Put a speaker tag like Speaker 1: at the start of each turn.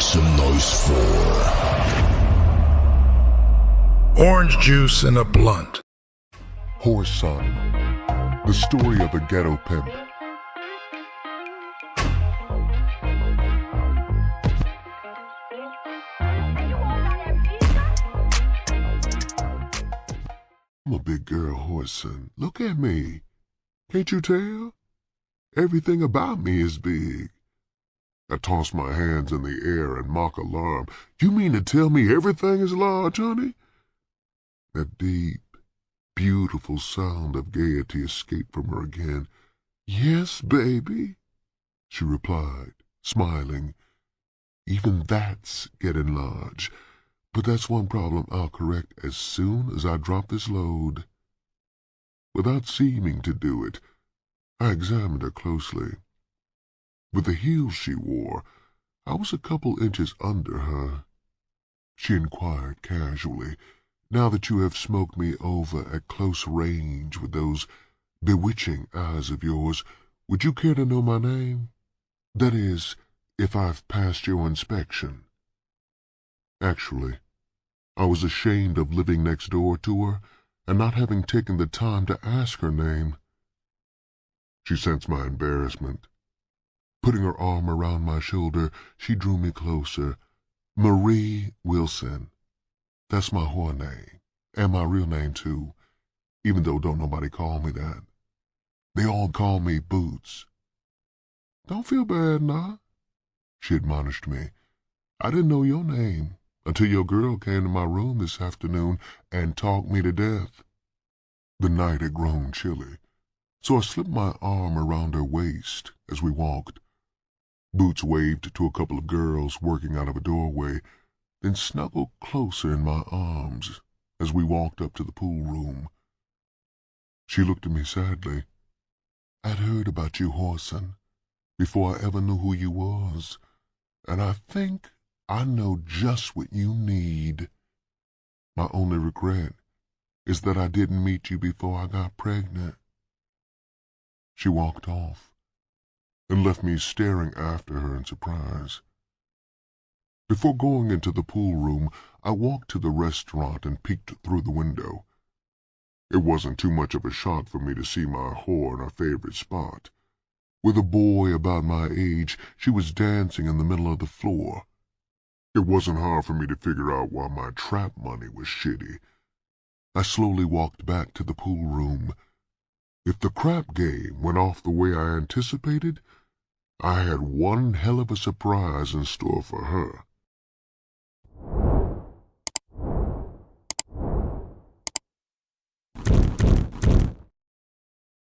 Speaker 1: some noise for
Speaker 2: Orange Juice in a Blunt.
Speaker 3: Whoreson, the story of a ghetto pimp. I'm a big girl, Whoreson. Look at me. Can't you tell? Everything about me is big. I toss my hands in the air and mock alarm. You mean to tell me everything is large, honey? That deep, beautiful sound of gaiety escaped from her again. Yes, baby, she replied, smiling. Even that's getting large. But that's one problem I'll correct as soon as I drop this load. Without seeming to do it, I examined her closely. With the heels she wore, I was a couple inches under her. She inquired casually, "Now that you have smoked me over at close range with those bewitching eyes of yours, would you care to know my name? That is, if I've passed your inspection." Actually, I was ashamed of living next door to her and not having taken the time to ask her name. She sensed my embarrassment. Putting her arm around my shoulder, she drew me closer. Marie Wilson. That's my whore name, and my real name, too, even though don't nobody call me that. They all call me Boots. Don't feel bad, nah, she admonished me. I didn't know your name until your girl came to my room this afternoon and talked me to death. The night had grown chilly, so I slipped my arm around her waist as we walked. Boots waved to a couple of girls working out of a doorway, then snuggled closer in my arms as we walked up to the pool room. She looked at me sadly. I'd heard about you, Whoreson, before I ever knew who you was, and I think I know just what you need. My only regret is that I didn't meet you before I got pregnant. She walked off and left me staring after her in surprise. Before going into the pool room, I walked to the restaurant and peeked through the window. It wasn't too much of a shock for me to see my whore in her favorite spot. With a boy about my age, she was dancing in the middle of the floor. It wasn't hard for me to figure out why my trap money was shitty. I slowly walked back to the pool room. If the crap game went off the way I anticipated, I had one hell of a surprise in store for her.